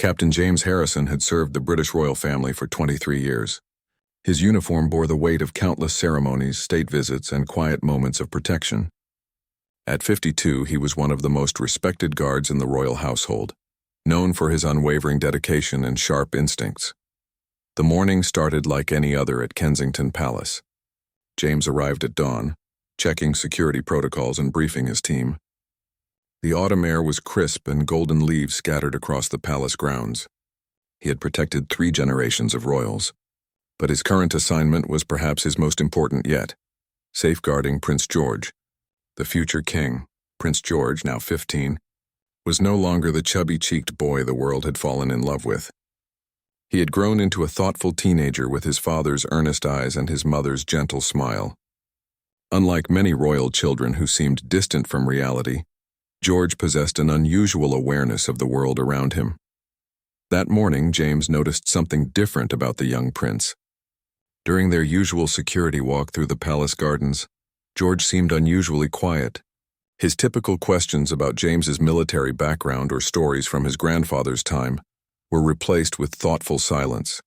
Captain James Harrison had served the British royal family for 23 years. His uniform bore the weight of countless ceremonies, state visits, and quiet moments of protection. At 52, he was one of the most respected guards in the royal household, known for his unwavering dedication and sharp instincts. The morning started like any other at Kensington Palace. James arrived at dawn, checking security protocols and briefing his team. The autumn air was crisp and golden leaves scattered across the palace grounds. He had protected 3 generations of royals, but his current assignment was perhaps his most important yet, safeguarding Prince George. The future king, Prince George, now 15, was no longer the chubby-cheeked boy the world had fallen in love with. He had grown into a thoughtful teenager with his father's earnest eyes and his mother's gentle smile. Unlike many royal children who seemed distant from reality, George possessed an unusual awareness of the world around him. That morning, James noticed something different about the young prince. During their usual security walk through the palace gardens, George seemed unusually quiet. His typical questions about James's military background or stories from his grandfather's time were replaced with thoughtful silence.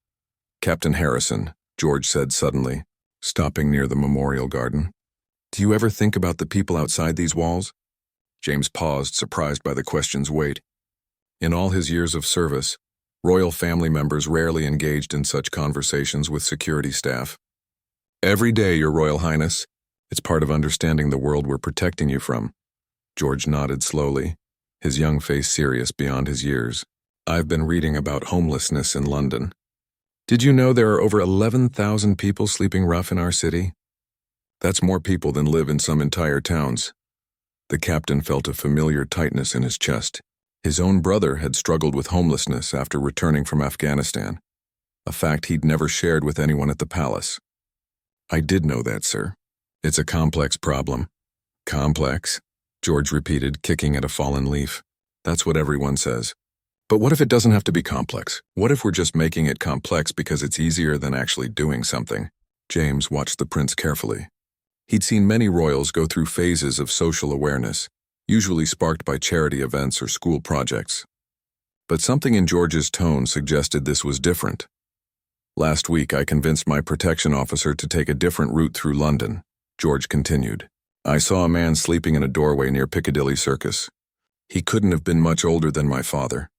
"Captain Harrison," George said suddenly, stopping near the memorial garden, "do you ever think about the people outside these walls?" James paused, surprised by the question's weight. In all his years of service, royal family members rarely engaged in such conversations with security staff. "Every day, Your Royal Highness. It's part of understanding the world we're protecting you from." George nodded slowly, his young face serious beyond his years. "I've been reading about homelessness in London. Did you know there are over 11,000 people sleeping rough in our city? That's more people than live in some entire towns." The captain felt a familiar tightness in his chest. His own brother had struggled with homelessness after returning from Afghanistan, a fact he'd never shared with anyone at the palace. "I did know that, sir. It's a complex problem." "Complex?" George repeated, kicking at a fallen leaf. "That's what everyone says. But what if it doesn't have to be complex? What if we're just making it complex because it's easier than actually doing something?" James watched the prince carefully. He'd seen many royals go through phases of social awareness, usually sparked by charity events or school projects. But something in George's tone suggested this was different. "Last week, I convinced my protection officer to take a different route through London," George continued. "I saw a man sleeping in a doorway near Piccadilly Circus. He couldn't have been much older than my father.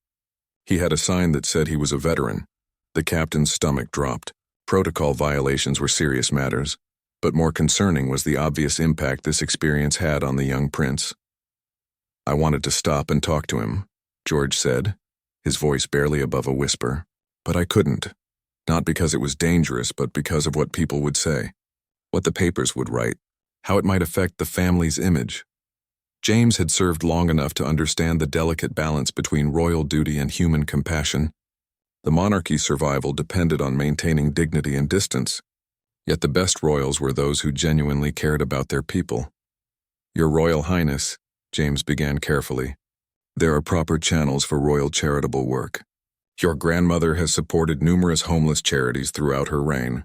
He had a sign that said he was a veteran." The captain's stomach dropped. Protocol violations were serious matters, but more concerning was the obvious impact this experience had on the young prince. "I wanted to stop and talk to him," George said, his voice barely above a whisper. "But I couldn't. Not because it was dangerous, but because of what people would say, what the papers would write, how it might affect the family's image." James had served long enough to understand the delicate balance between royal duty and human compassion. The monarchy's survival depended on maintaining dignity and distance, yet the best royals were those who genuinely cared about their people. "Your Royal Highness," James began carefully, "there are proper channels for royal charitable work. Your grandmother has supported numerous homeless charities throughout her reign."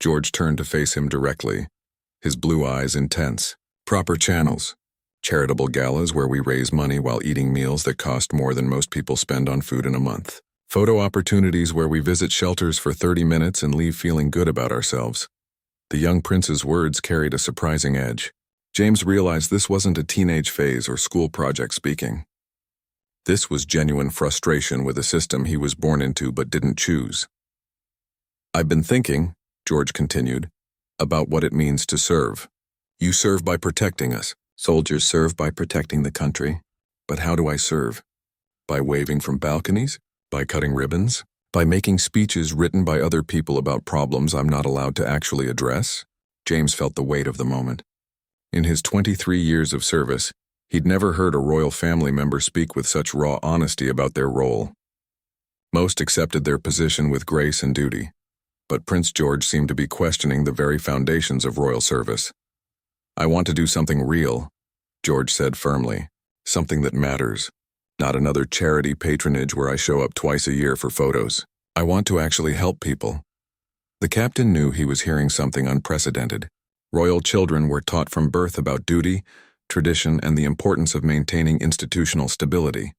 George turned to face him directly, his blue eyes intense. "Proper channels. Charitable galas where we raise money while eating meals that cost more than most people spend on food in a month. Photo opportunities where we visit shelters for 30 minutes and leave feeling good about ourselves." The young prince's words carried a surprising edge. James realized this wasn't a teenage phase or school project speaking. This was genuine frustration with a system he was born into but didn't choose. "I've been thinking," George continued, "about what it means to serve. You serve by protecting us. Soldiers serve by protecting the country. But how do I serve? By waving from balconies? By cutting ribbons? By making speeches written by other people about problems I'm not allowed to actually address?" James felt the weight of the moment. In his 23 years of service, he'd never heard a royal family member speak with such raw honesty about their role. Most accepted their position with grace and duty, but Prince George seemed to be questioning the very foundations of royal service. "I want to do something real," George said firmly, "something that matters. Not another charity patronage where I show up twice a year for photos. I want to actually help people." The captain knew he was hearing something unprecedented. Royal children were taught from birth about duty, tradition, and the importance of maintaining institutional stability.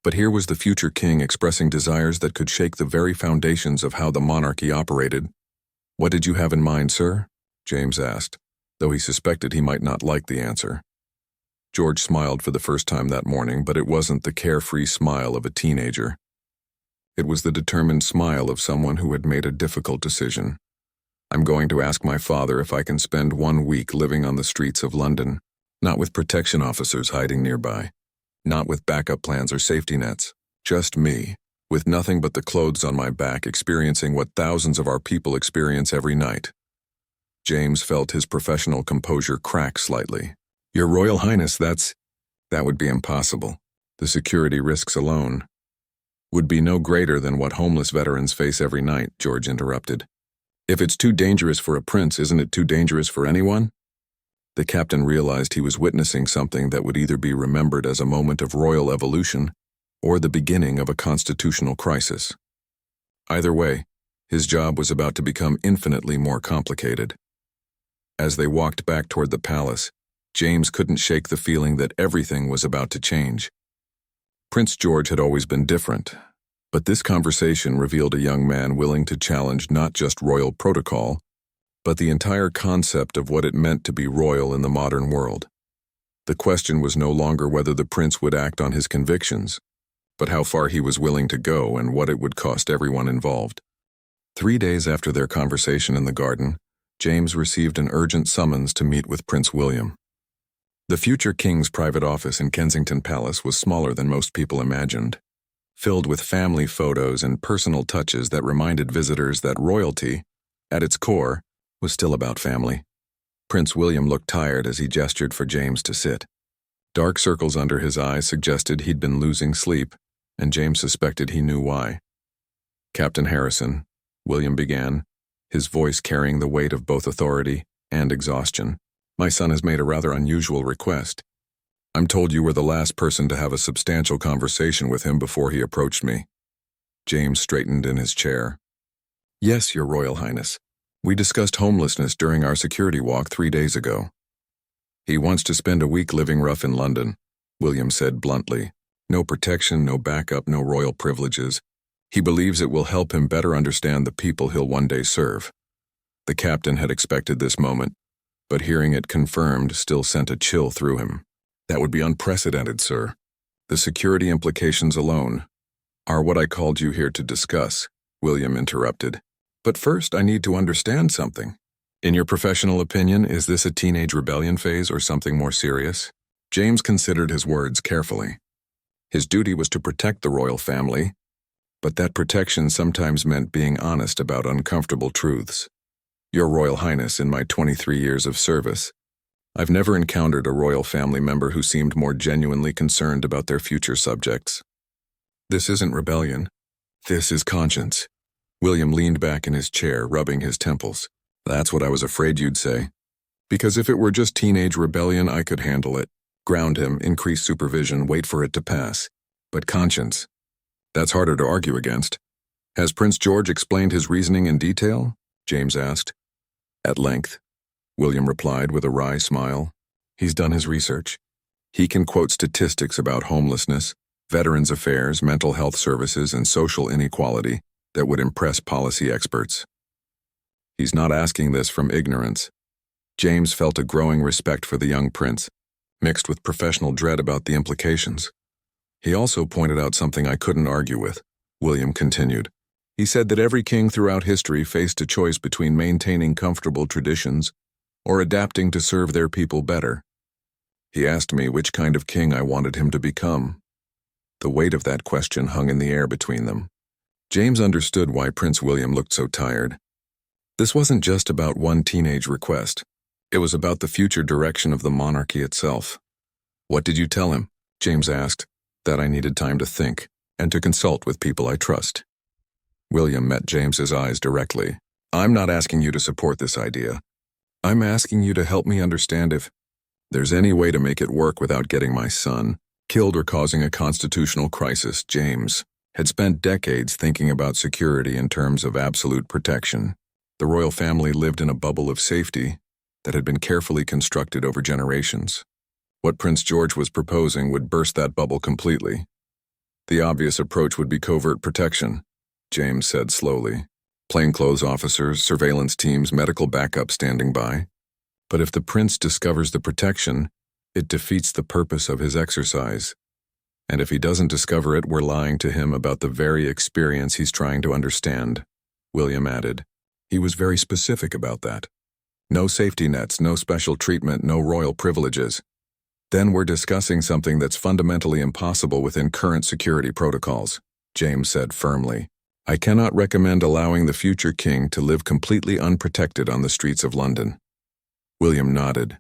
But here was the future king expressing desires that could shake the very foundations of how the monarchy operated. "What did you have in mind, sir?" James asked, though he suspected he might not like the answer. George smiled for the first time that morning, but it wasn't the carefree smile of a teenager. It was the determined smile of someone who had made a difficult decision. "I'm going to ask my father if I can spend 1 week living on the streets of London, not with protection officers hiding nearby, not with backup plans or safety nets, just me, with nothing but the clothes on my back, experiencing what thousands of our people experience every night." James felt his professional composure crack slightly. "Your Royal Highness, that would be impossible. The security risks alone would be no greater than what homeless veterans face every night," George interrupted. "If it's too dangerous for a prince, isn't it too dangerous for anyone?" The captain realized he was witnessing something that would either be remembered as a moment of royal evolution or the beginning of a constitutional crisis. Either way, his job was about to become infinitely more complicated. As they walked back toward the palace, James couldn't shake the feeling that everything was about to change. Prince George had always been different, but this conversation revealed a young man willing to challenge not just royal protocol, but the entire concept of what it meant to be royal in the modern world. The question was no longer whether the prince would act on his convictions, but how far he was willing to go and what it would cost everyone involved. 3 days after their conversation in the garden, James received an urgent summons to meet with Prince William. The future king's private office in Kensington Palace was smaller than most people imagined, filled with family photos and personal touches that reminded visitors that royalty, at its core, was still about family. Prince William looked tired as he gestured for James to sit. Dark circles under his eyes suggested he'd been losing sleep, and James suspected he knew why. "Captain Harrison," William began, his voice carrying the weight of both authority and exhaustion, "my son has made a rather unusual request. I'm told you were the last person to have a substantial conversation with him before he approached me." James straightened in his chair. "Yes, Your Royal Highness. We discussed homelessness during our security walk 3 days ago. He wants to spend a week living rough in London," William said bluntly. "No protection, no backup, no royal privileges. He believes it will help him better understand the people he'll one day serve." The captain had expected this moment, but hearing it confirmed still sent a chill through him. "That would be unprecedented, sir. The security implications alone are what I called you here to discuss," William interrupted. "But first, I need to understand something. In your professional opinion, is this a teenage rebellion phase or something more serious?" James considered his words carefully. His duty was to protect the royal family, but that protection sometimes meant being honest about uncomfortable truths. "Your Royal Highness, in my 23 years of service, I've never encountered a royal family member who seemed more genuinely concerned about their future subjects. This isn't rebellion. This is conscience." William leaned back in his chair, rubbing his temples. "That's what I was afraid you'd say. Because if it were just teenage rebellion, I could handle it. Ground him, increase supervision, wait for it to pass. But conscience, that's harder to argue against." "Has Prince George explained his reasoning in detail?" James asked. "At length," William replied with a wry smile. "He's done his research. He can quote statistics about homelessness, veterans' affairs, mental health services, and social inequality that would impress policy experts. He's not asking this from ignorance." James felt a growing respect for the young prince, mixed with professional dread about the implications. "He also pointed out something I couldn't argue with," William continued. "He said that every king throughout history faced a choice between maintaining comfortable traditions or adapting to serve their people better. He asked me which kind of king I wanted him to become." The weight of that question hung in the air between them. James understood why Prince William looked so tired. This wasn't just about one teenage request. It was about the future direction of the monarchy itself. "What did you tell him?" James asked. "That I needed time to think and to consult with people I trust." William met James's eyes directly. "I'm not asking you to support this idea. I'm asking you to help me understand if there's any way to make it work without getting my son killed or causing a constitutional crisis." James had spent decades thinking about security in terms of absolute protection. The royal family lived in a bubble of safety that had been carefully constructed over generations. What Prince George was proposing would burst that bubble completely. The obvious approach would be covert protection, James said slowly. Plainclothes officers, surveillance teams, medical backup standing by. But if the prince discovers the protection, it defeats the purpose of his exercise. And if he doesn't discover it, we're lying to him about the very experience he's trying to understand, William added. He was very specific about that. No safety nets, no special treatment, no royal privileges. Then we're discussing something that's fundamentally impossible within current security protocols, James said firmly. I cannot recommend allowing the future king to live completely unprotected on the streets of London. William nodded.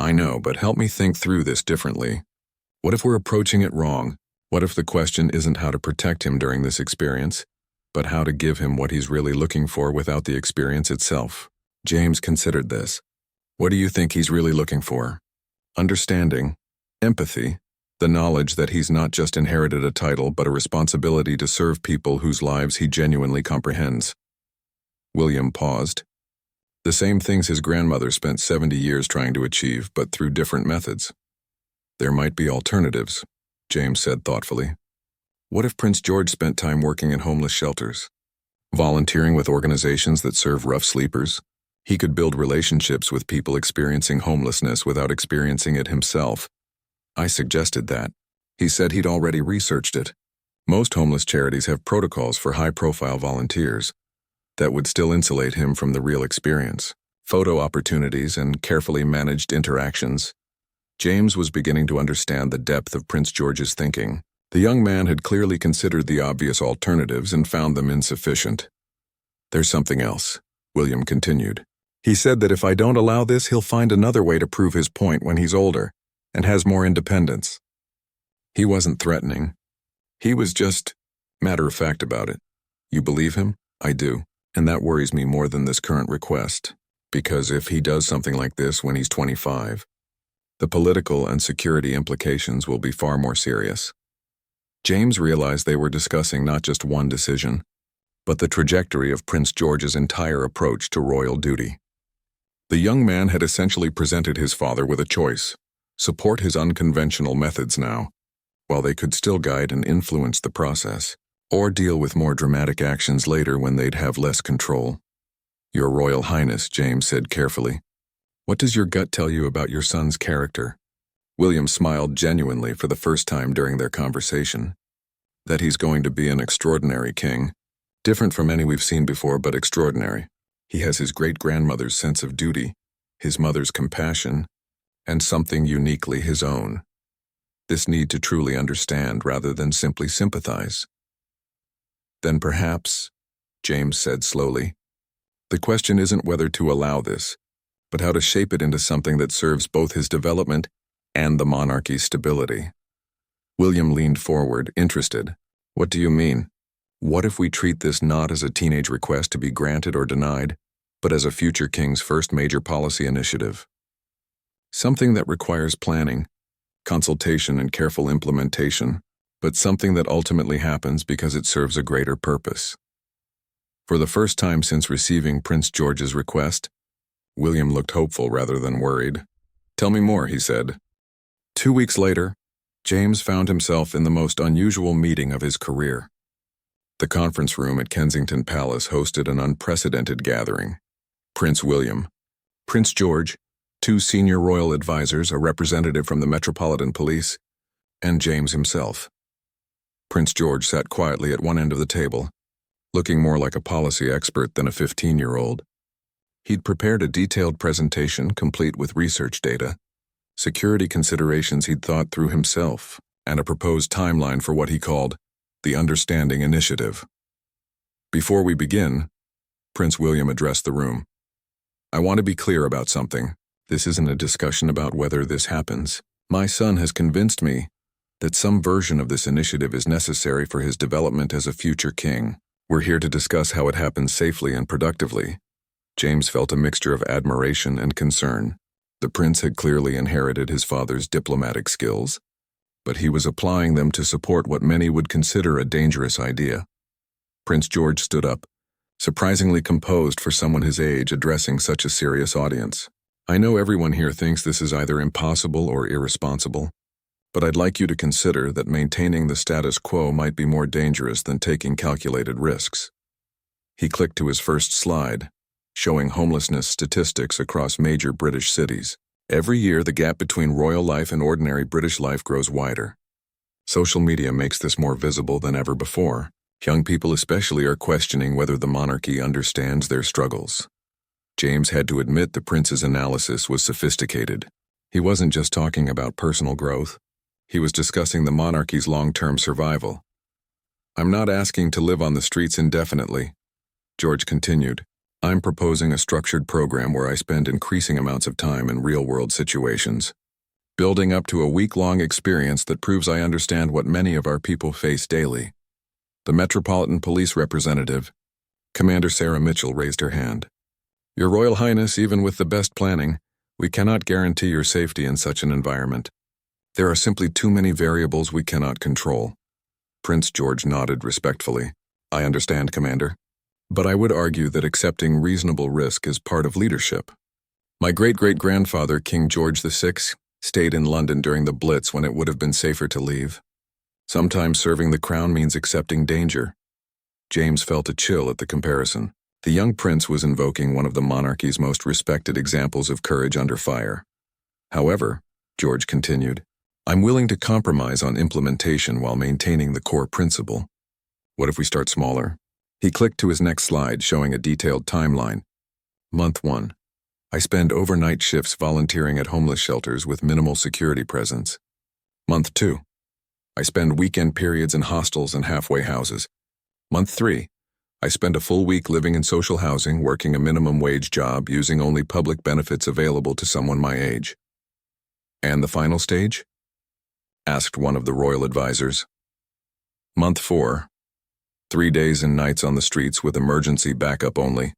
I know, but help me think through this differently. What if we're approaching it wrong? What if the question isn't how to protect him during this experience, but how to give him what he's really looking for without the experience itself? James considered this. What do you think he's really looking for? Understanding, empathy, the knowledge that he's not just inherited a title but a responsibility to serve people whose lives he genuinely comprehends. William paused. The same things his grandmother spent 70 years trying to achieve, but through different methods. There might be alternatives, James said thoughtfully. What if Prince George spent time working in homeless shelters, volunteering with organizations that serve rough sleepers? He could build relationships with people experiencing homelessness without experiencing it himself. I suggested that. He said he'd already researched it. Most homeless charities have protocols for high-profile volunteers that would still insulate him from the real experience. Photo opportunities and carefully managed interactions. James was beginning to understand the depth of Prince George's thinking. The young man had clearly considered the obvious alternatives and found them insufficient. There's something else, William continued. He said that if I don't allow this, he'll find another way to prove his point when he's older and has more independence. He wasn't threatening. He was just matter-of-fact about it. You believe him? I do. And that worries me more than this current request, because if he does something like this when he's 25, the political and security implications will be far more serious. James realized they were discussing not just one decision, but the trajectory of Prince George's entire approach to royal duty. The young man had essentially presented his father with a choice: support his unconventional methods now, while they could still guide and influence the process, or deal with more dramatic actions later when they'd have less control. Your Royal Highness, James said carefully, what does your gut tell you about your son's character? William smiled genuinely for the first time during their conversation. That he's going to be an extraordinary king, different from any we've seen before, but extraordinary. He has his great-grandmother's sense of duty, his mother's compassion, and something uniquely his own. This need to truly understand rather than simply sympathize. Then perhaps, James said slowly, the question isn't whether to allow this, but how to shape it into something that serves both his development and the monarchy's stability. William leaned forward, interested. What do you mean? What if we treat this not as a teenage request to be granted or denied, but as a future king's first major policy initiative? Something that requires planning, consultation, and careful implementation, but something that ultimately happens because it serves a greater purpose. For the first time since receiving Prince George's request, William looked hopeful rather than worried. Tell me more, he said. 2 weeks later, James found himself in the most unusual meeting of his career. The conference room at Kensington Palace hosted an unprecedented gathering. Prince William, Prince George, 2 senior royal advisors, a representative from the Metropolitan Police, and James himself. Prince George sat quietly at one end of the table, looking more like a policy expert than a 15-year-old. He'd prepared a detailed presentation complete with research data, security considerations he'd thought through himself, and a proposed timeline for what he called the Understanding Initiative. Before we begin, Prince William addressed the room. I want to be clear about something. This isn't a discussion about whether this happens. My son has convinced me that some version of this initiative is necessary for his development as a future king. We're here to discuss how it happens safely and productively. James felt a mixture of admiration and concern. The prince had clearly inherited his father's diplomatic skills, but he was applying them to support what many would consider a dangerous idea. Prince George stood up, surprisingly composed for someone his age addressing such a serious audience. I know everyone here thinks this is either impossible or irresponsible, But I'd like you to consider that maintaining the status quo might be more dangerous than taking calculated risks. He clicked to his first slide, showing homelessness statistics across major British cities. Every year, the gap between royal life and ordinary British life grows wider. Social media makes this more visible than ever before. Young people especially are questioning whether the monarchy understands their struggles. James had to admit the prince's analysis was sophisticated. He wasn't just talking about personal growth. He was discussing the monarchy's long-term survival. "I'm not asking to live on the streets indefinitely," George continued. "I'm proposing a structured program where I spend increasing amounts of time in real-world situations, building up to a week-long experience that proves I understand what many of our people face daily." The Metropolitan Police representative, Commander Sarah Mitchell, raised her hand. "Your Royal Highness, even with the best planning, we cannot guarantee your safety in such an environment. There are simply too many variables we cannot control." Prince George nodded respectfully. "I understand, Commander. But I would argue that accepting reasonable risk is part of leadership. My great-great-grandfather, King George VI, stayed in London during the Blitz when it would have been safer to leave. Sometimes serving the crown means accepting danger." James felt a chill at the comparison. The young prince was invoking one of the monarchy's most respected examples of courage under fire. "However," George continued, "I'm willing to compromise on implementation while maintaining the core principle. What if we start smaller?" He clicked to his next slide, showing a detailed timeline. Month 1. I spend overnight shifts volunteering at homeless shelters with minimal security presence. Month 2. I spend weekend periods in hostels and halfway houses. Month 3. I spend a full week living in social housing, working a minimum wage job, using only public benefits available to someone my age. "And the final stage?" asked one of the royal advisors. Month 4. 3 days and nights on the streets with emergency backup only.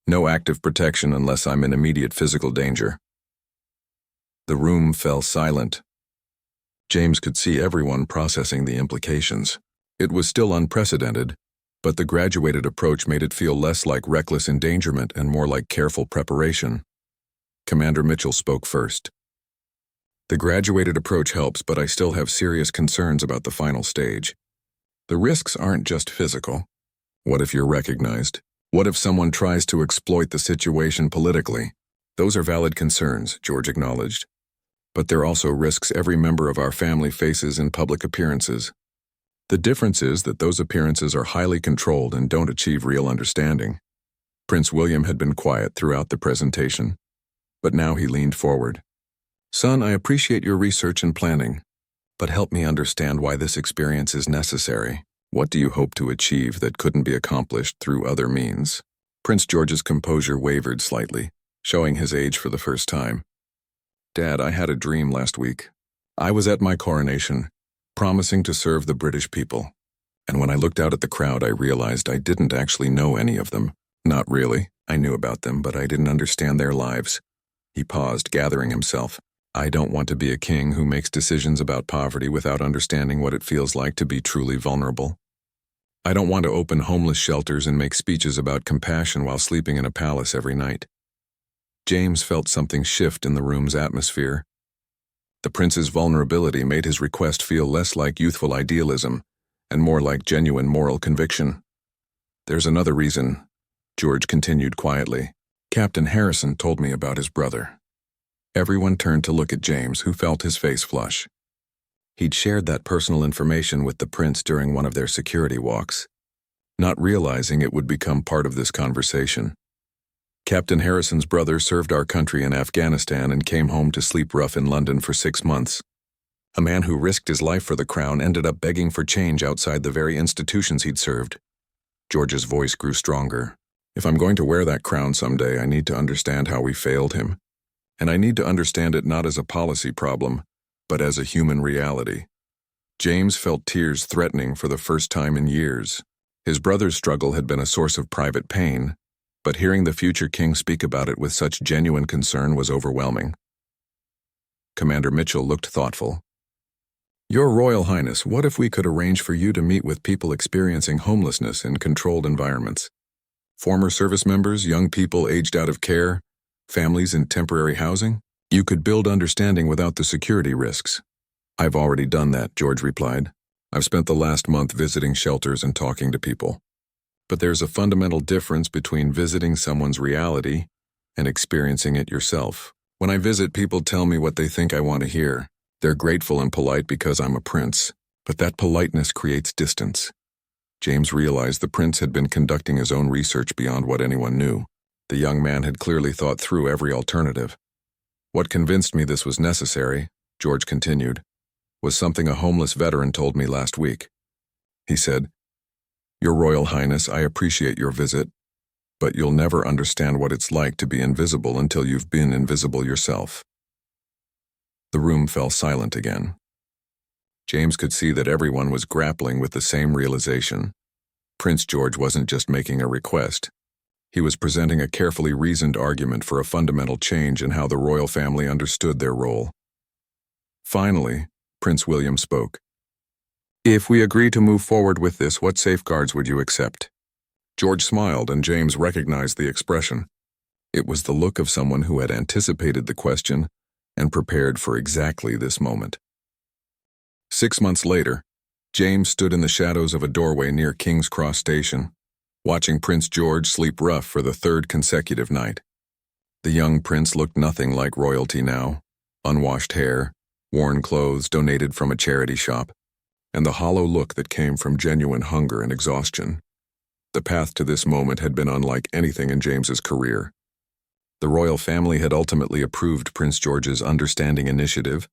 No active protection unless I'm in immediate physical danger. The room fell silent. James could see everyone processing the implications. It was still unprecedented, but the graduated approach made it feel less like reckless endangerment and more like careful preparation. Commander Mitchell spoke first. "The graduated approach helps, but I still have serious concerns about the final stage. The risks aren't just physical. What if you're recognized? What if someone tries to exploit the situation politically? Those are valid concerns," George acknowledged. "But they're also risks every member of our family faces in public appearances. The difference is that those appearances are highly controlled and don't achieve real understanding." Prince William had been quiet throughout the presentation, but now he leaned forward. "Son, I appreciate your research and planning, but help me understand why this experience is necessary. What do you hope to achieve that couldn't be accomplished through other means?" Prince George's composure wavered slightly, showing his age for the first time. "Dad, I had a dream last week. I was at my coronation, promising to serve the British people. And when I looked out at the crowd, I realized I didn't actually know any of them. Not really. I knew about them, but I didn't understand their lives." He paused, gathering himself. "I don't want to be a king who makes decisions about poverty without understanding what it feels like to be truly vulnerable. I don't want to open homeless shelters and make speeches about compassion while sleeping in a palace every night." James felt something shift in the room's atmosphere. The prince's vulnerability made his request feel less like youthful idealism and more like genuine moral conviction. "There's another reason," George continued quietly. "Captain Harrison told me about his brother." Everyone turned to look at James, who felt his face flush. He'd shared that personal information with the prince during one of their security walks, not realizing it would become part of this conversation. "Captain Harrison's brother served our country in Afghanistan and came home to sleep rough in London for 6 months. A man who risked his life for the crown ended up begging for change outside the very institutions he'd served." George's voice grew stronger. "If I'm going to wear that crown someday, I need to understand how we failed him. And I need to understand it not as a policy problem, but as a human reality." James felt tears threatening for the first time in years. His brother's struggle had been a source of private pain, but hearing the future king speak about it with such genuine concern was overwhelming. Commander Mitchell looked thoughtful. "Your Royal Highness, what if we could arrange for you to meet with people experiencing homelessness in controlled environments? Former service members, young people aged out of care, families in temporary housing? You could build understanding without the security risks." "I've already done that," George replied. "I've spent the last month visiting shelters and talking to people. But there's a fundamental difference between visiting someone's reality and experiencing it yourself. When I visit, people tell me what they think I want to hear. They're grateful and polite because I'm a prince, but that politeness creates distance." James realized the prince had been conducting his own research beyond what anyone knew. The young man had clearly thought through every alternative. "What convinced me this was necessary," George continued, "was something a homeless veteran told me last week. He said, 'Your Royal Highness, I appreciate your visit, but you'll never understand what it's like to be invisible until you've been invisible yourself.'" The room fell silent again. James could see that everyone was grappling with the same realization. Prince George wasn't just making a request. He was presenting a carefully reasoned argument for a fundamental change in how the royal family understood their role. Finally, Prince William spoke. "If we agree to move forward with this, what safeguards would you accept?" George smiled, and James recognized the expression. It was the look of someone who had anticipated the question and prepared for exactly this moment. 6 months later, James stood in the shadows of a doorway near King's Cross Station, watching Prince George sleep rough for the third consecutive night. The young prince looked nothing like royalty now. Unwashed hair, worn clothes donated from a charity shop, and the hollow look that came from genuine hunger and exhaustion. The path to this moment had been unlike anything in James's career. The royal family had ultimately approved Prince George's understanding initiative,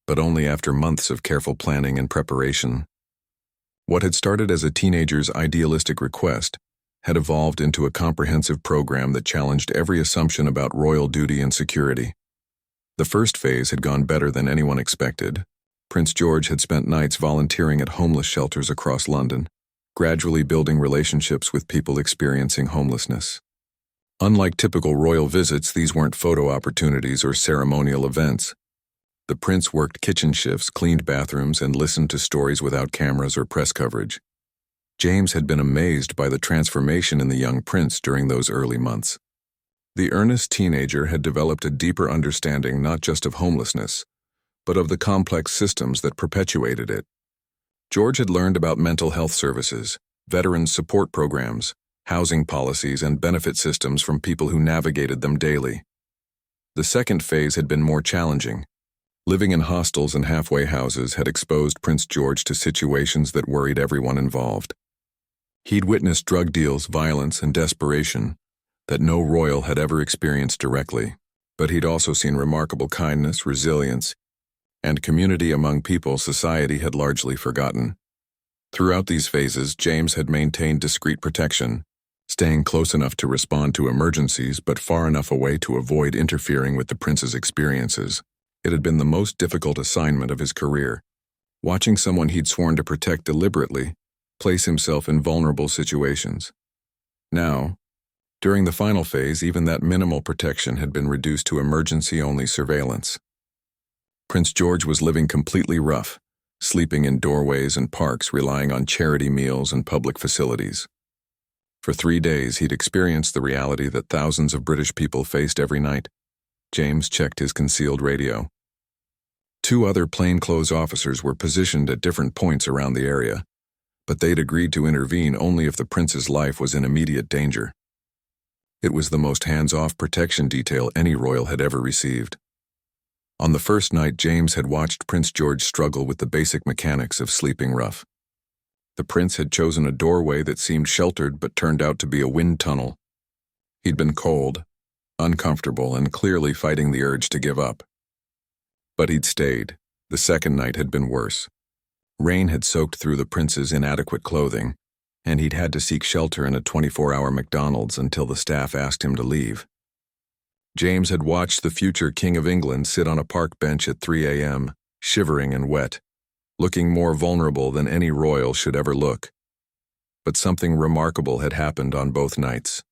but only after months of careful planning and preparation. What had started as a teenager's idealistic request had evolved into a comprehensive program that challenged every assumption about royal duty and security. The first phase had gone better than anyone expected. Prince George had spent nights volunteering at homeless shelters across London, gradually building relationships with people experiencing homelessness. Unlike typical royal visits, these weren't photo opportunities or ceremonial events. The prince worked kitchen shifts, cleaned bathrooms, and listened to stories without cameras or press coverage. James had been amazed by the transformation in the young prince during those early months. The earnest teenager had developed a deeper understanding not just of homelessness, but of the complex systems that perpetuated it. George had learned about mental health services, veterans support programs, housing policies, and benefit systems from people who navigated them daily. The second phase had been more challenging. Living in hostels and halfway houses had exposed Prince George to situations that worried everyone involved. He'd witnessed drug deals, violence, and desperation that no royal had ever experienced directly, but he'd also seen remarkable kindness, resilience, and community among people society had largely forgotten. Throughout these phases, James had maintained discreet protection, staying close enough to respond to emergencies but far enough away to avoid interfering with the prince's experiences. It had been the most difficult assignment of his career, watching someone he'd sworn to protect deliberately place himself in vulnerable situations. Now, during the final phase, even that minimal protection had been reduced to emergency-only surveillance. Prince George was living completely rough, sleeping in doorways and parks, relying on charity meals and public facilities. For 3 days, he'd experienced the reality that thousands of British people faced every night. James checked his concealed radio. 2 other plainclothes officers were positioned at different points around the area, but they'd agreed to intervene only if the prince's life was in immediate danger. It was the most hands-off protection detail any royal had ever received. On the first night, James had watched Prince George struggle with the basic mechanics of sleeping rough. The prince had chosen a doorway that seemed sheltered but turned out to be a wind tunnel. He'd been cold, uncomfortable, and clearly fighting the urge to give up. But he'd stayed. The second night had been worse. Rain had soaked through the prince's inadequate clothing, and he'd had to seek shelter in a 24-hour McDonald's until the staff asked him to leave. James had watched the future King of England sit on a park bench at 3 a.m., shivering and wet, looking more vulnerable than any royal should ever look. But something remarkable had happened on both nights.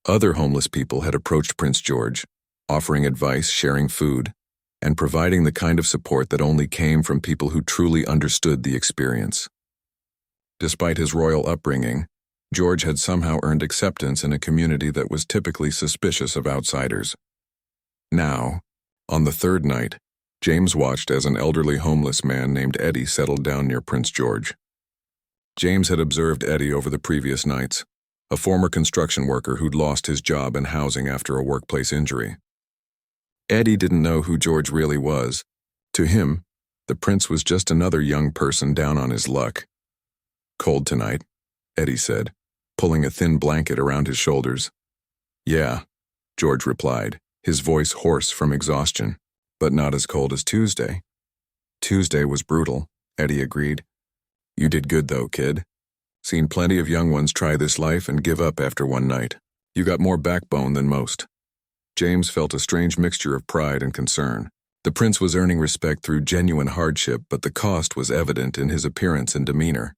Other homeless people had approached Prince George, offering advice, sharing food, and providing the kind of support that only came from people who truly understood the experience. Despite his royal upbringing, George had somehow earned acceptance in a community that was typically suspicious of outsiders. Now, on the third night, James watched as an elderly homeless man named Eddie settled down near Prince George. James had observed Eddie over the previous nights, a former construction worker who'd lost his job and housing after a workplace injury. Eddie didn't know who George really was. To him, the prince was just another young person down on his luck. "Cold tonight," Eddie said, pulling a thin blanket around his shoulders. "Yeah," George replied, his voice hoarse from exhaustion, "but not as cold as Tuesday." "Tuesday was brutal," Eddie agreed. "You did good though, kid. Seen plenty of young ones try this life and give up after one night. You got more backbone than most." James felt a strange mixture of pride and concern. The prince was earning respect through genuine hardship, but the cost was evident in his appearance and demeanor.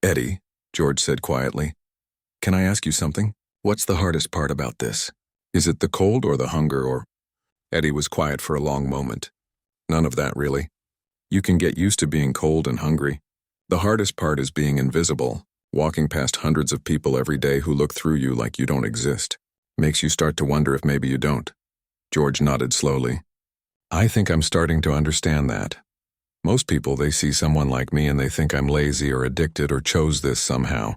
"Eddie," George said quietly, "can I ask you something? What's the hardest part about this? Is it the cold or the hunger or—" Eddie was quiet for a long moment. "None of that, really. You can get used to being cold and hungry. The hardest part is being invisible, walking past hundreds of people every day who look through you like you don't exist. Makes you start to wonder if maybe you don't." George nodded slowly. "I think I'm starting to understand that. Most people, they see someone like me and they think I'm lazy or addicted or chose this somehow.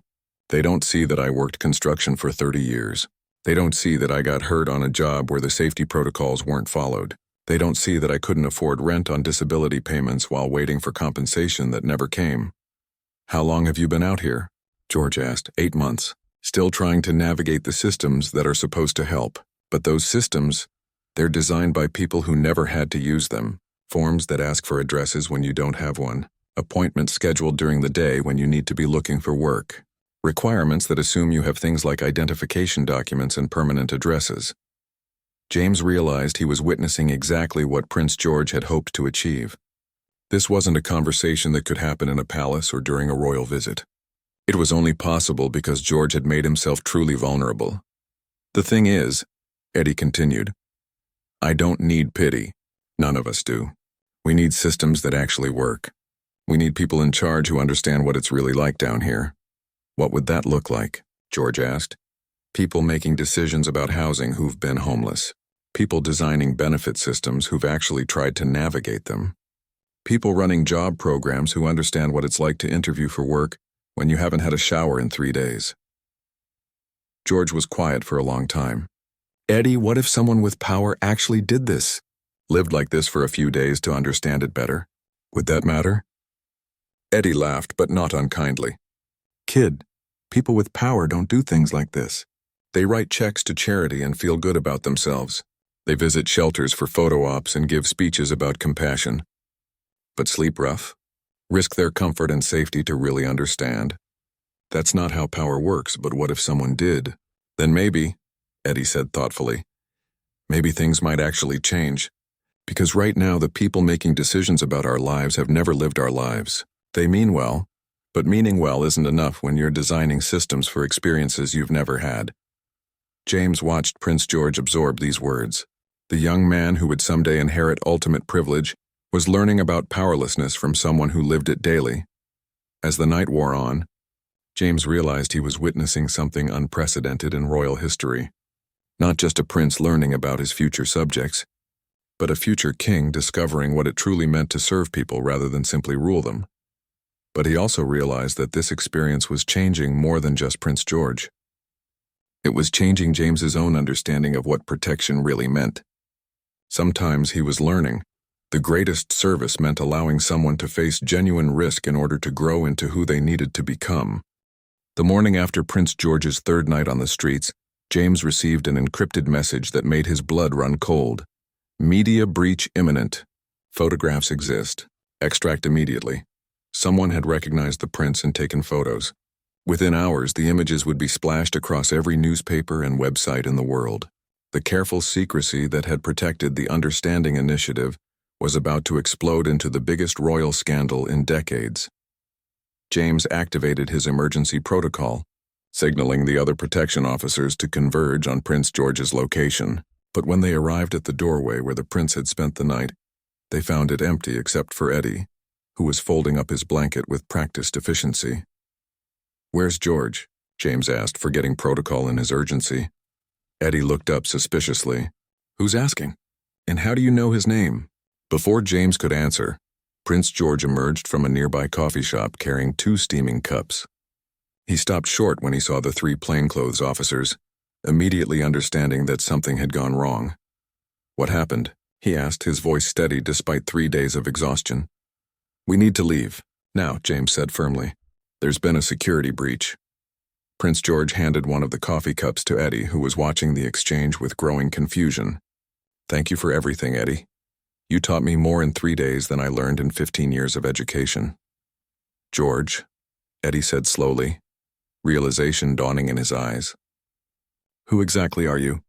They don't see that I worked construction for 30 years. They don't see that I got hurt on a job where the safety protocols weren't followed. They don't see that I couldn't afford rent on disability payments while waiting for compensation that never came." "How long have you been out here?" George asked. 8 months. Still trying to navigate the systems that are supposed to help. But those systems, they're designed by people who never had to use them. Forms that ask for addresses when you don't have one. Appointments scheduled during the day when you need to be looking for work. Requirements that assume you have things like identification documents and permanent addresses. James realized he was witnessing exactly what Prince George had hoped to achieve. This wasn't a conversation that could happen in a palace or during a royal visit. It was only possible because George had made himself truly vulnerable. "The thing is," Eddie continued, "I don't need pity. None of us do. We need systems that actually work. We need people in charge who understand what it's really like down here." "What would that look like?" George asked. "People making decisions about housing who've been homeless. People designing benefit systems who've actually tried to navigate them. People running job programs who understand what it's like to interview for work when you haven't had a shower in 3 days." George was quiet for a long time. "Eddie, what if someone with power actually did this? Lived like this for a few days to understand it better? Would that matter?" Eddie laughed, but not unkindly. "Kid, people with power don't do things like this. They write checks to charity and feel good about themselves. They visit shelters for photo ops and give speeches about compassion. But sleep rough, risk their comfort and safety to really understand. That's not how power works, but what if someone did? Then maybe," Eddie said thoughtfully, "maybe things might actually change. Because right now the people making decisions about our lives have never lived our lives. They mean well, but meaning well isn't enough when you're designing systems for experiences you've never had." James watched Prince George absorb these words. The young man who would someday inherit ultimate privilege was learning about powerlessness from someone who lived it daily. As the night wore on, James realized he was witnessing something unprecedented in royal history. Not just a prince learning about his future subjects, but a future king discovering what it truly meant to serve people rather than simply rule them. But he also realized that this experience was changing more than just Prince George. It was changing James's own understanding of what protection really meant. Sometimes he was learning. The greatest service meant allowing someone to face genuine risk in order to grow into who they needed to become. The morning after Prince George's 3rd night on the streets, James received an encrypted message that made his blood run cold. "Media breach imminent. Photographs exist. Extract immediately." Someone had recognized the prince and taken photos. Within hours, the images would be splashed across every newspaper and website in the world. The careful secrecy that had protected the Understanding Initiative was about to explode into the biggest royal scandal in decades. James activated his emergency protocol, signaling the other protection officers to converge on Prince George's location. But when they arrived at the doorway where the prince had spent the night, they found it empty except for Eddie, who was folding up his blanket with practiced efficiency. "Where's George?" James asked, forgetting protocol in his urgency. Eddie looked up suspiciously. "Who's asking? And how do you know his name?" Before James could answer, Prince George emerged from a nearby coffee shop carrying 2 steaming cups. He stopped short when he saw the 3 plainclothes officers, immediately understanding that something had gone wrong. "What happened?" he asked, his voice steady despite 3 days of exhaustion. "We need to leave now," James said firmly. "There's been a security breach." Prince George handed one of the coffee cups to Eddie, who was watching the exchange with growing confusion. "Thank you for everything, Eddie. You taught me more in 3 days than I learned in 15 years of education." "George," Eddie said slowly, realization dawning in his eyes. "Who exactly are you?"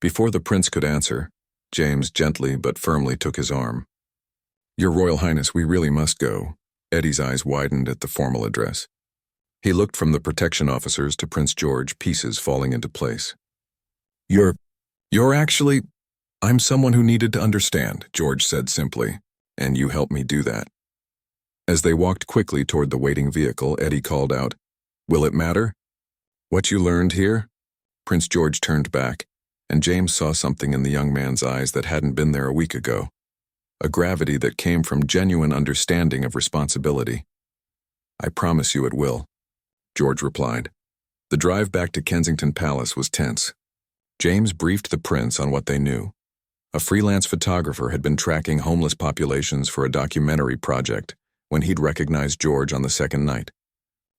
Before the prince could answer, James gently but firmly took his arm. "Your Royal Highness, we really must go." Eddie's eyes widened at the formal address. He looked from the protection officers to Prince George, pieces falling into place. You're actually... I'm someone who needed to understand," George said simply, "and you helped me do that." As they walked quickly toward the waiting vehicle, Eddie called out, "Will it matter?" "What you learned here?" Prince George turned back, and James saw something in the young man's eyes that hadn't been there a week ago. A gravity that came from genuine understanding of responsibility. "I promise you it will," George replied. The drive back to Kensington Palace was tense. James briefed the prince on what they knew. A freelance photographer had been tracking homeless populations for a documentary project when he'd recognized George on the second night.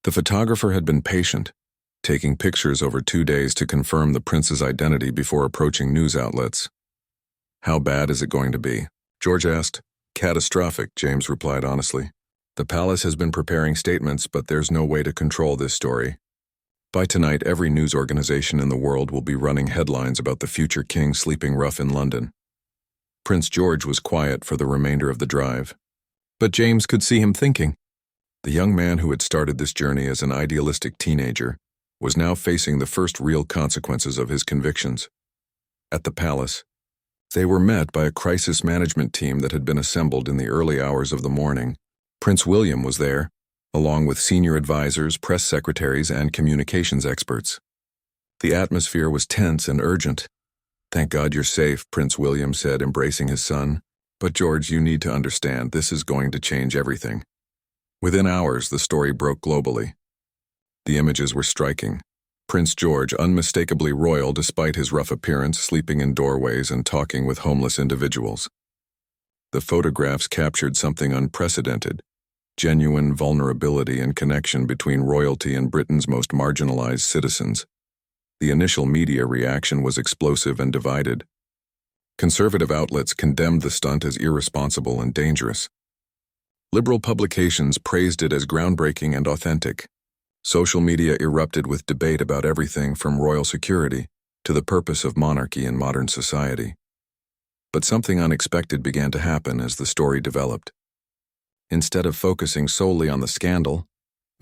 The photographer had been patient, taking pictures over 2 days to confirm the prince's identity before approaching news outlets. "How bad is it going to be?" George asked. "Catastrophic," James replied honestly. "The palace has been preparing statements, but there's no way to control this story. By tonight, every news organization in the world will be running headlines about the future king sleeping rough in London." Prince George was quiet for the remainder of the drive. But James could see him thinking. The young man who had started this journey as an idealistic teenager was now facing the first real consequences of his convictions. At the palace, they were met by a crisis management team that had been assembled in the early hours of the morning. Prince William was there, along with senior advisors, press secretaries, and communications experts. The atmosphere was tense and urgent. "Thank God you're safe," Prince William said, embracing his son. "But George, you need to understand, this is going to change everything." Within hours, the story broke globally. The images were striking. Prince George, unmistakably royal despite his rough appearance, sleeping in doorways and talking with homeless individuals. The photographs captured something unprecedented: genuine vulnerability and connection between royalty and Britain's most marginalized citizens. The initial media reaction was explosive and divided. Conservative outlets condemned the stunt as irresponsible and dangerous. Liberal publications praised it as groundbreaking and authentic. Social media erupted with debate about everything from royal security to the purpose of monarchy in modern society. But something unexpected began to happen as the story developed. Instead of focusing solely on the scandal,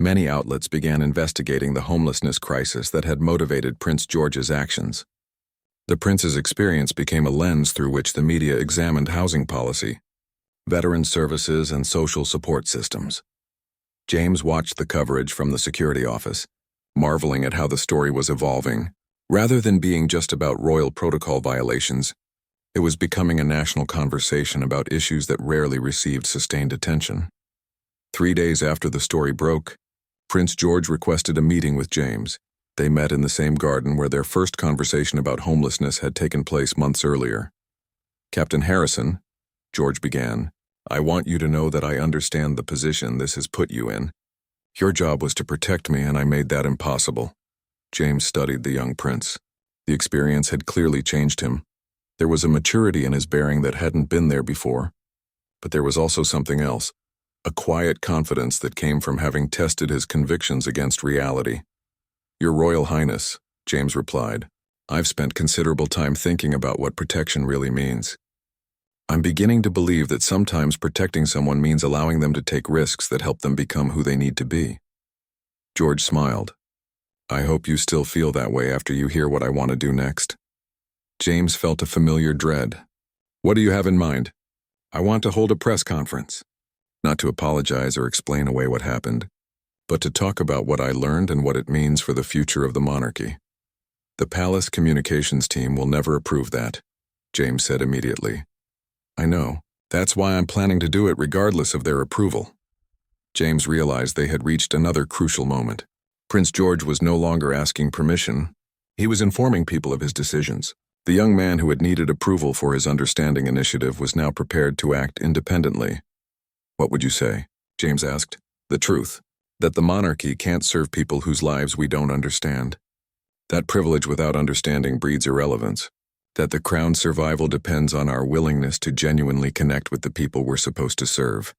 many outlets began investigating the homelessness crisis that had motivated Prince George's actions. The prince's experience became a lens through which the media examined housing policy, veteran services, and social support systems. James watched the coverage from the security office, marveling at how the story was evolving. Rather than being just about royal protocol violations, it was becoming a national conversation about issues that rarely received sustained attention. 3 days after the story broke, Prince George requested a meeting with James. They met in the same garden where their first conversation about homelessness had taken place months earlier. "Captain Harrison," George began, "I want you to know that I understand the position this has put you in. Your job was to protect me, and I made that impossible." James studied the young prince. The experience had clearly changed him. There was a maturity in his bearing that hadn't been there before. But there was also something else, a quiet confidence that came from having tested his convictions against reality. "Your Royal Highness," James replied, "I've spent considerable time thinking about what protection really means. I'm beginning to believe that sometimes protecting someone means allowing them to take risks that help them become who they need to be." George smiled. "I hope you still feel that way after you hear what I want to do next." James felt a familiar dread. "What do you have in mind?" "I want to hold a press conference. Not to apologize or explain away what happened, but to talk about what I learned and what it means for the future of the monarchy. The palace communications team will never approve that," James said immediately. "I know," That's why I'm planning to do it regardless of their approval. James realized they had reached another crucial moment. Prince George was no longer asking permission. He was informing people of his decisions. The young man who had needed approval for his understanding initiative was now prepared to act independently. What would you say? James asked. The truth. That the monarchy can't serve people whose lives we don't understand. That privilege without understanding breeds irrelevance. That the crown's survival depends on our willingness to genuinely connect with the people we're supposed to serve.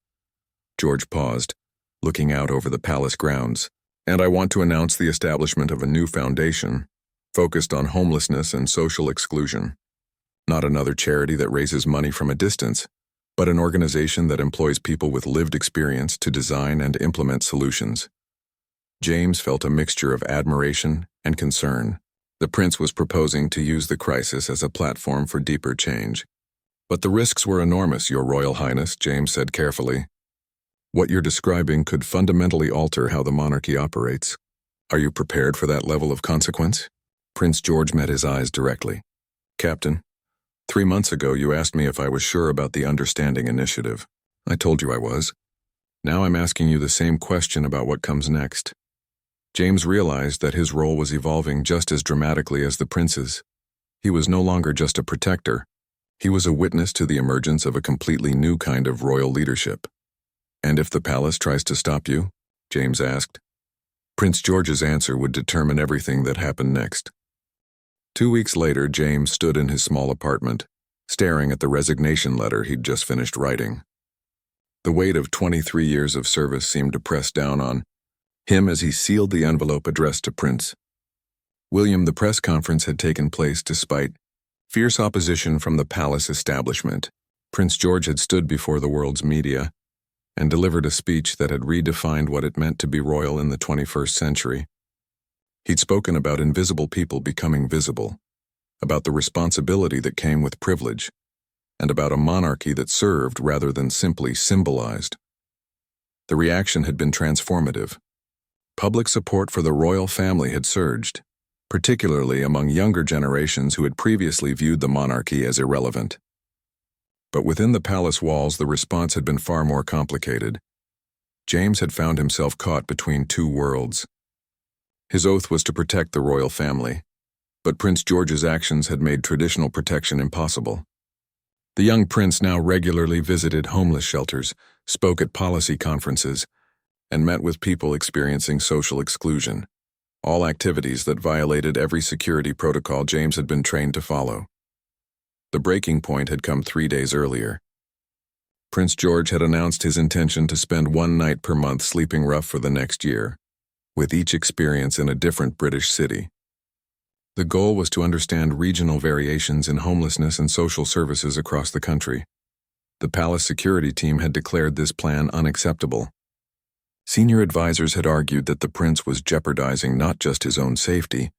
George paused, looking out over the palace grounds. And I want to announce the establishment of a new foundation, focused on homelessness and social exclusion. Not another charity that raises money from a distance, but an organization that employs people with lived experience to design and implement solutions. James felt a mixture of admiration and concern. The prince was proposing to use the crisis as a platform for deeper change. But the risks were enormous, Your Royal Highness, James said carefully. What you're describing could fundamentally alter how the monarchy operates. Are you prepared for that level of consequence? Prince George met his eyes directly. Captain, 3 months ago you asked me if I was sure about the Understanding Initiative. I told you I was. Now I'm asking you the same question about what comes next. James realized that his role was evolving just as dramatically as the prince's. He was no longer just a protector. He was a witness to the emergence of a completely new kind of royal leadership. And if the palace tries to stop you? James asked. Prince George's answer would determine everything that happened next. 2 weeks later, James stood in his small apartment, staring at the resignation letter he'd just finished writing. The weight of 23 years of service seemed to press down on him as he sealed the envelope addressed to Prince William. The press conference had taken place despite fierce opposition from the palace establishment. Prince George had stood before the world's media and delivered a speech that had redefined what it meant to be royal in the 21st century. He'd spoken about invisible people becoming visible, about the responsibility that came with privilege, and about a monarchy that served rather than simply symbolized. The reaction had been transformative. Public support for the royal family had surged, particularly among younger generations who had previously viewed the monarchy as irrelevant. But within the palace walls, the response had been far more complicated. James had found himself caught between two worlds. His oath was to protect the royal family, but Prince George's actions had made traditional protection impossible. The young prince now regularly visited homeless shelters, spoke at policy conferences, and met with people experiencing social exclusion, all activities that violated every security protocol James had been trained to follow. The breaking point had come 3 days earlier. Prince George had announced his intention to spend 1 night per month sleeping rough for the next year, with each experience in a different British city. The goal was to understand regional variations in homelessness and social services across the country. The palace security team had declared this plan unacceptable. Senior advisors had argued that the prince was jeopardizing not just his own safety,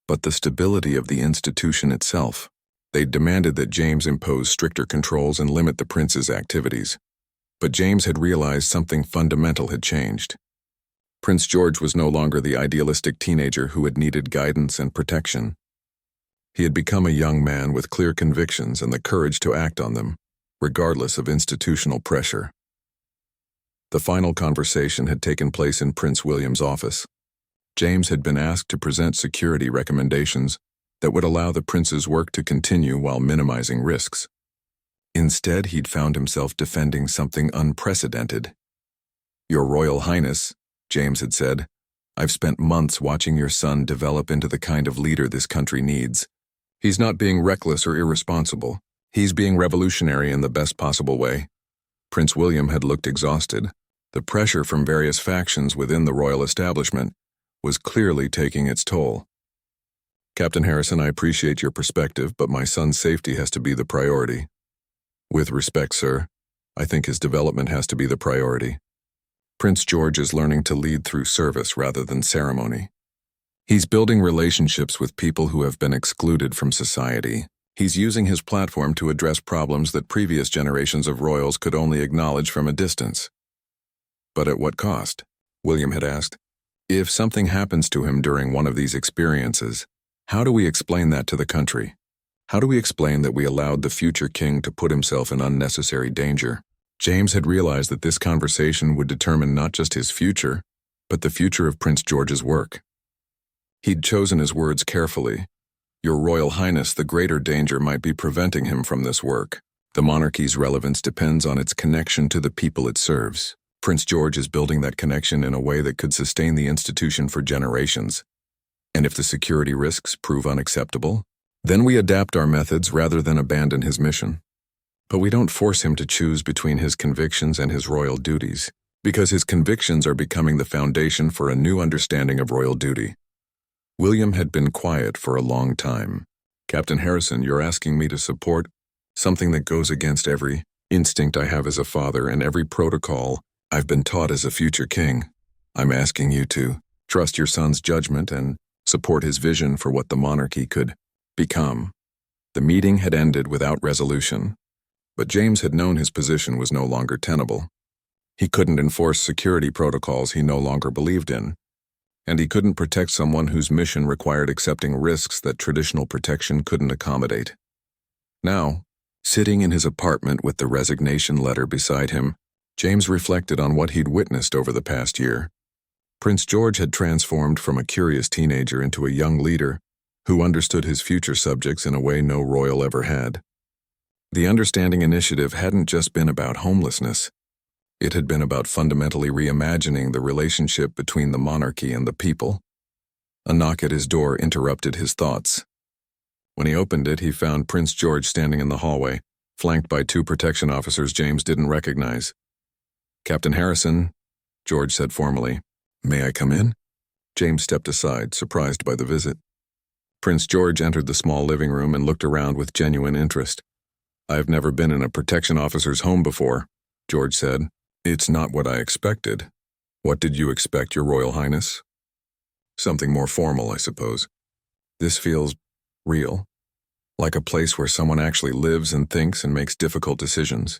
but the stability of the institution itself. They demanded that James impose stricter controls and limit the prince's activities. But James had realized something fundamental had changed. Prince George was no longer the idealistic teenager who had needed guidance and protection. He had become a young man with clear convictions and the courage to act on them, regardless of institutional pressure. The final conversation had taken place in Prince William's office. James had been asked to present security recommendations that would allow the prince's work to continue while minimizing risks. Instead, he'd found himself defending something unprecedented. Your Royal Highness, James had said, I've spent months watching your son develop into the kind of leader this country needs. He's not being reckless or irresponsible. He's being revolutionary in the best possible way. Prince William had looked exhausted. The pressure from various factions within the royal establishment was clearly taking its toll. Captain Harrison, I appreciate your perspective, but my son's safety has to be the priority. With respect, sir, I think his development has to be the priority. Prince George is learning to lead through service rather than ceremony. He's building relationships with people who have been excluded from society. He's using his platform to address problems that previous generations of royals could only acknowledge from a distance. But at what cost? William had asked. If something happens to him during one of these experiences, how do we explain that to the country? How do we explain that we allowed the future king to put himself in unnecessary danger? James had realized that this conversation would determine not just his future, but the future of Prince George's work. He'd chosen his words carefully. Your Royal Highness, the greater danger might be preventing him from this work. The monarchy's relevance depends on its connection to the people it serves. Prince George is building that connection in a way that could sustain the institution for generations. And if the security risks prove unacceptable, then we adapt our methods rather than abandon his mission. But we don't force him to choose between his convictions and his royal duties, because his convictions are becoming the foundation for a new understanding of royal duty. William had been quiet for a long time. Captain Harrison, you're asking me to support something that goes against every instinct I have as a father and every protocol I've been taught as a future king. I'm asking you to trust your son's judgment and support his vision for what the monarchy could become. The meeting had ended without resolution, but James had known his position was no longer tenable. He couldn't enforce security protocols he no longer believed in, and he couldn't protect someone whose mission required accepting risks that traditional protection couldn't accommodate. Now, sitting in his apartment with the resignation letter beside him, James reflected on what he'd witnessed over the past year. Prince George had transformed from a curious teenager into a young leader who understood his future subjects in a way no royal ever had. The Understanding Initiative hadn't just been about homelessness. It had been about fundamentally reimagining the relationship between the monarchy and the people. A knock at his door interrupted his thoughts. When he opened it, he found Prince George standing in the hallway, flanked by two protection officers James didn't recognize. Captain Harrison, George said formally. May I come in? James stepped aside, surprised by the visit. Prince George entered the small living room and looked around with genuine interest. I've never been in a protection officer's home before, George said. It's not what I expected. What did you expect, Your Royal Highness? Something more formal, I suppose. This feels real, like a place where someone actually lives and thinks and makes difficult decisions.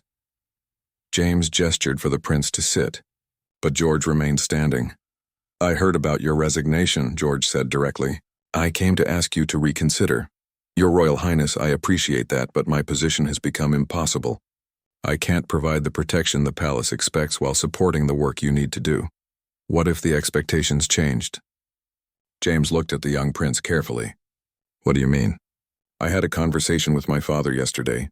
James gestured for the prince to sit, but George remained standing. I heard about your resignation, George said directly. I came to ask you to reconsider. Your Royal Highness, I appreciate that, but my position has become impossible. I can't provide the protection the palace expects while supporting the work you need to do. What if the expectations changed? James looked at the young prince carefully. What do you mean? I had a conversation with my father yesterday.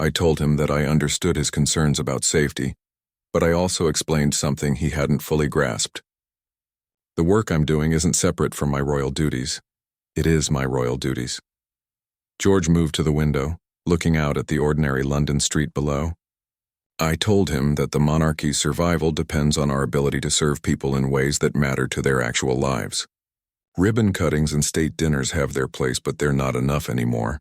I told him that I understood his concerns about safety, but I also explained something he hadn't fully grasped. The work I'm doing isn't separate from my royal duties. It is my royal duties. George moved to the window, looking out at the ordinary London street below. I told him that the monarchy's survival depends on our ability to serve people in ways that matter to their actual lives. Ribbon cuttings and state dinners have their place, but they're not enough anymore.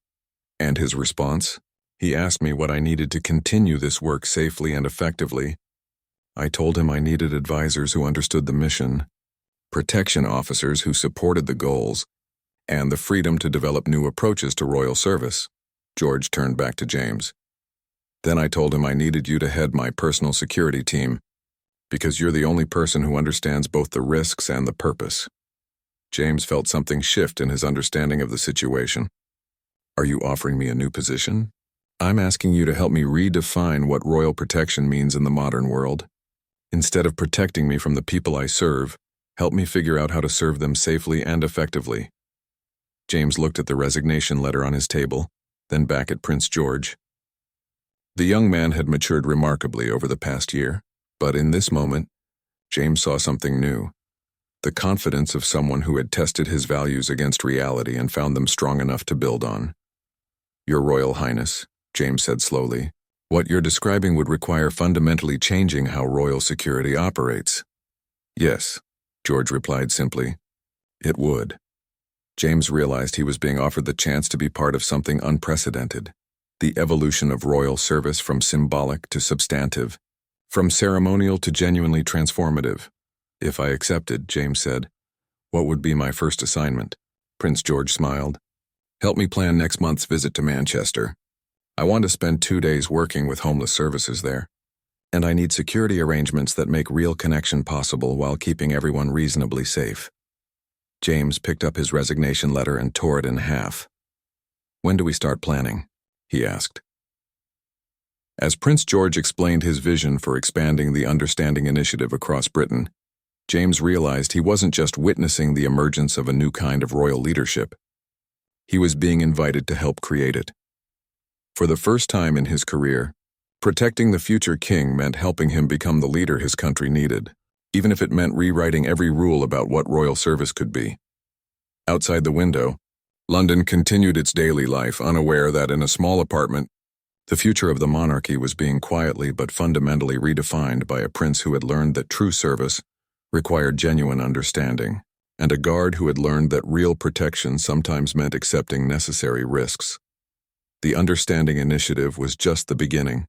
And his response? He asked me what I needed to continue this work safely and effectively. I told him I needed advisors who understood the mission, protection officers who supported the goals, and the freedom to develop new approaches to royal service. George turned back to James. Then I told him I needed you to head my personal security team, because you're the only person who understands both the risks and the purpose. James felt something shift in his understanding of the situation. Are you offering me a new position? I'm asking you to help me redefine what royal protection means in the modern world. Instead of protecting me from the people I serve, help me figure out how to serve them safely and effectively. James looked at the resignation letter on his table, then back at Prince George. The young man had matured remarkably over the past year, but in this moment, James saw something new. The confidence of someone who had tested his values against reality and found them strong enough to build on. Your Royal Highness, James said slowly, what you're describing would require fundamentally changing how royal security operates. Yes, George replied simply. It would. James realized he was being offered the chance to be part of something unprecedented. The evolution of royal service from symbolic to substantive, from ceremonial to genuinely transformative. If I accepted, James said, what would be my first assignment? Prince George smiled. Help me plan next month's visit to Manchester. I want to spend 2 days working with homeless services there, and I need security arrangements that make real connection possible while keeping everyone reasonably safe. James picked up his resignation letter and tore it in half. "When do we start planning?" he asked. As Prince George explained his vision for expanding the Understanding Initiative across Britain, James realized he wasn't just witnessing the emergence of a new kind of royal leadership. He was being invited to help create it. For the first time in his career, protecting the future king meant helping him become the leader his country needed, even if it meant rewriting every rule about what royal service could be. Outside the window, London continued its daily life, unaware that in a small apartment, the future of the monarchy was being quietly but fundamentally redefined by a prince who had learned that true service required genuine understanding, and a guard who had learned that real protection sometimes meant accepting necessary risks. The Understanding Initiative was just the beginning.